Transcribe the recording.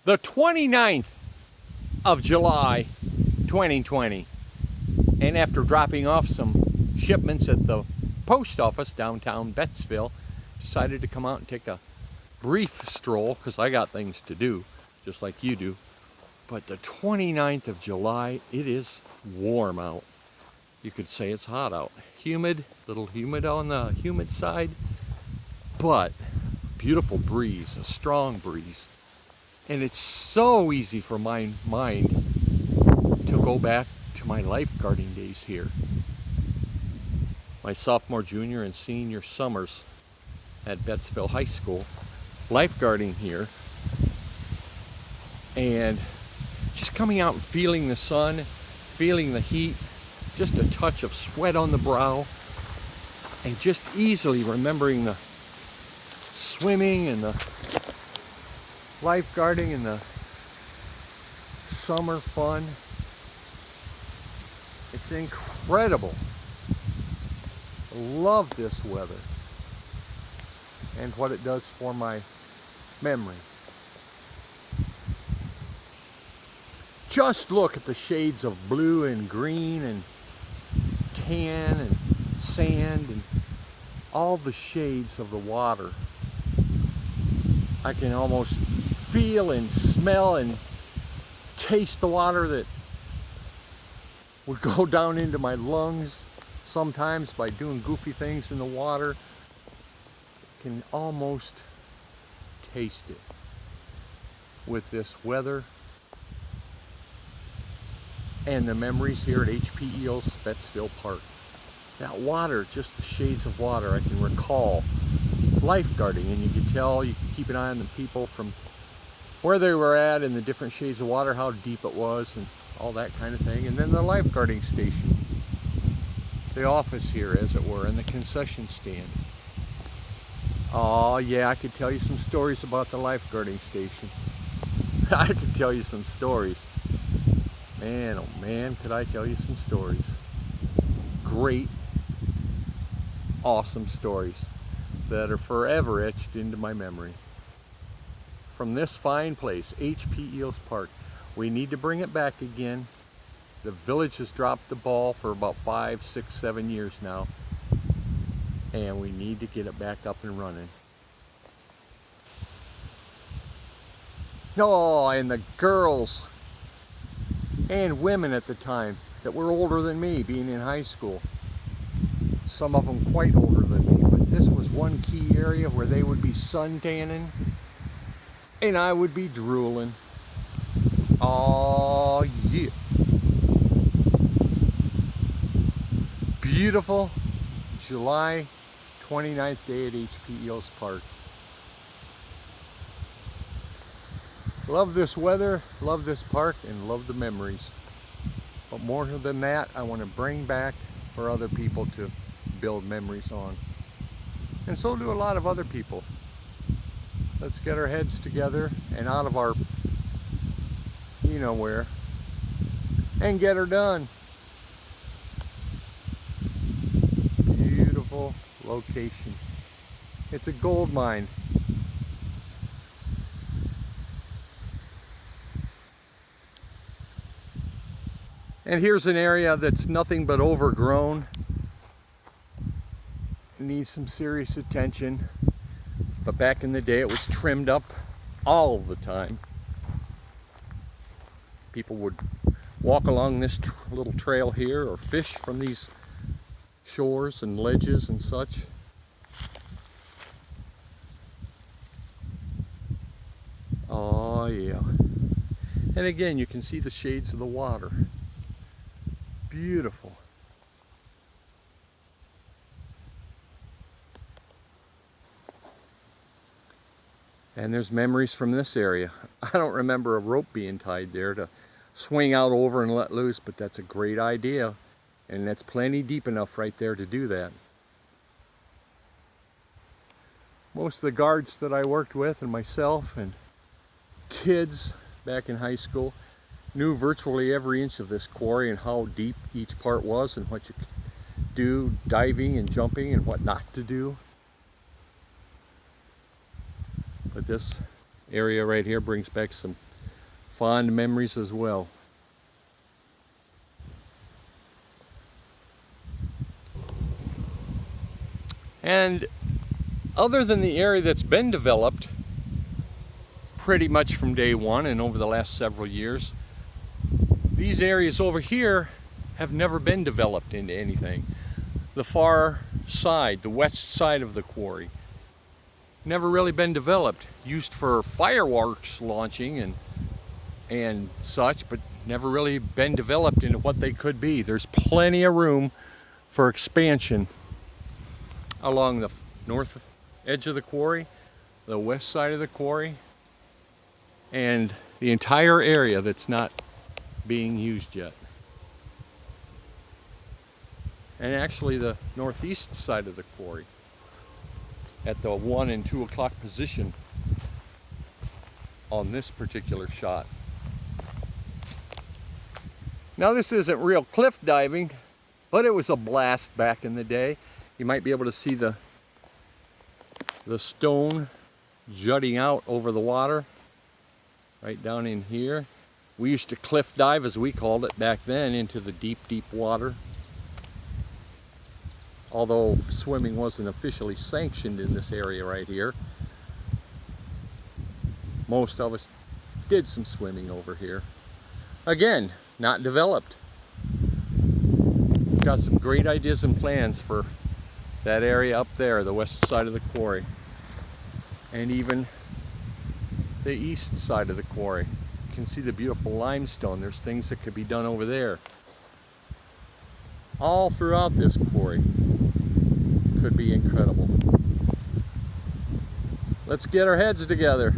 the 29th of July 2020, and after dropping off some shipments at the post office downtown Bettsville, decided to come out and take a brief stroll because I got things to do just like you do. But the 29th of July, it is warm out. You could say it's hot out. Humid, little humid on the humid side, but beautiful breeze, a strong breeze. And it's so easy for my mind to go back to my lifeguarding days here. My sophomore, junior, and senior summers at Bettsville High School, lifeguarding here. And just coming out and feeling the sun, feeling the heat, just a touch of sweat on the brow, and just easily remembering the swimming and the lifeguarding and the summer fun. It's incredible. I love this weather and what it does for my memory. Just look at the shades of blue and green and tan and sand and all the shades of the water. I can almost feel and smell and taste the water that would go down into my lungs sometimes by doing goofy things in the water. Can almost taste it with this weather and the memories here at HP Eells Bettsville Park. That water, just the shades of water, I can recall lifeguarding, and you could tell, you could keep an eye on the people from where they were at in the different shades of water, how deep it was, and all that kind of thing. And then the lifeguarding station, the office here, as it were, and the concession stand. Oh yeah, I could tell you some stories about the lifeguarding station. I could tell you some stories. Man, oh man, could I tell you some stories. Great, awesome stories that are forever etched into my memory. From this fine place, HP Eells Park, we need to bring it back again. The village has dropped the ball for about 5, 6, 7 years now, and we need to get it back up and running. Oh, and the girls and women at the time that were older than me, being in high school. Some of them quite older than me, but this was one key area where they would be sun tanning and I would be drooling. Oh yeah. Beautiful July 29th day at HP Eells Park. Love this weather, love this park, and love the memories. But more than that, I want to bring back for other people to build memories on. And so do a lot of other people. Let's get our heads together and out of our, you know where, and get her done. Beautiful location. It's a gold mine. And here's an area that's nothing but overgrown. It needs some serious attention. But back in the day, it was trimmed up all the time. People would walk along this little trail here or fish from these shores and ledges and such. Oh yeah. And again, you can see the shades of the water. Beautiful. And there's memories from this area. I don't remember a rope being tied there to swing out over and let loose, but that's a great idea. And that's plenty deep enough right there to do that. Most of the guards that I worked with and myself and kids back in high school knew virtually every inch of this quarry and how deep each part was and what you could do diving and jumping and what not to do. But this area right here brings back some fond memories as well. And other than the area that's been developed pretty much from day one and over the last several years, these areas over here have never been developed into anything. The far side, the west side of the quarry, never really been developed. Used for fireworks launching and such, but never really been developed into what they could be. There's plenty of room for expansion along the north edge of the quarry, the west side of the quarry, and the entire area that's not being used yet. And actually the northeast side of the quarry at the 1 and 2 o'clock position on this particular shot. Now this isn't real cliff diving, but it was a blast back in the day. You might be able to see the stone jutting out over the water right down in here. We used to cliff dive, as we called it back then, into the deep, deep water. Although swimming wasn't officially sanctioned in this area right here, most of us did some swimming over here. Again, not developed. Got some great ideas and plans for that area up there, the west side of the quarry, and even the east side of the quarry. You can see the beautiful limestone. There's things that could be done over there. All throughout this quarry could be incredible. Let's get our heads together.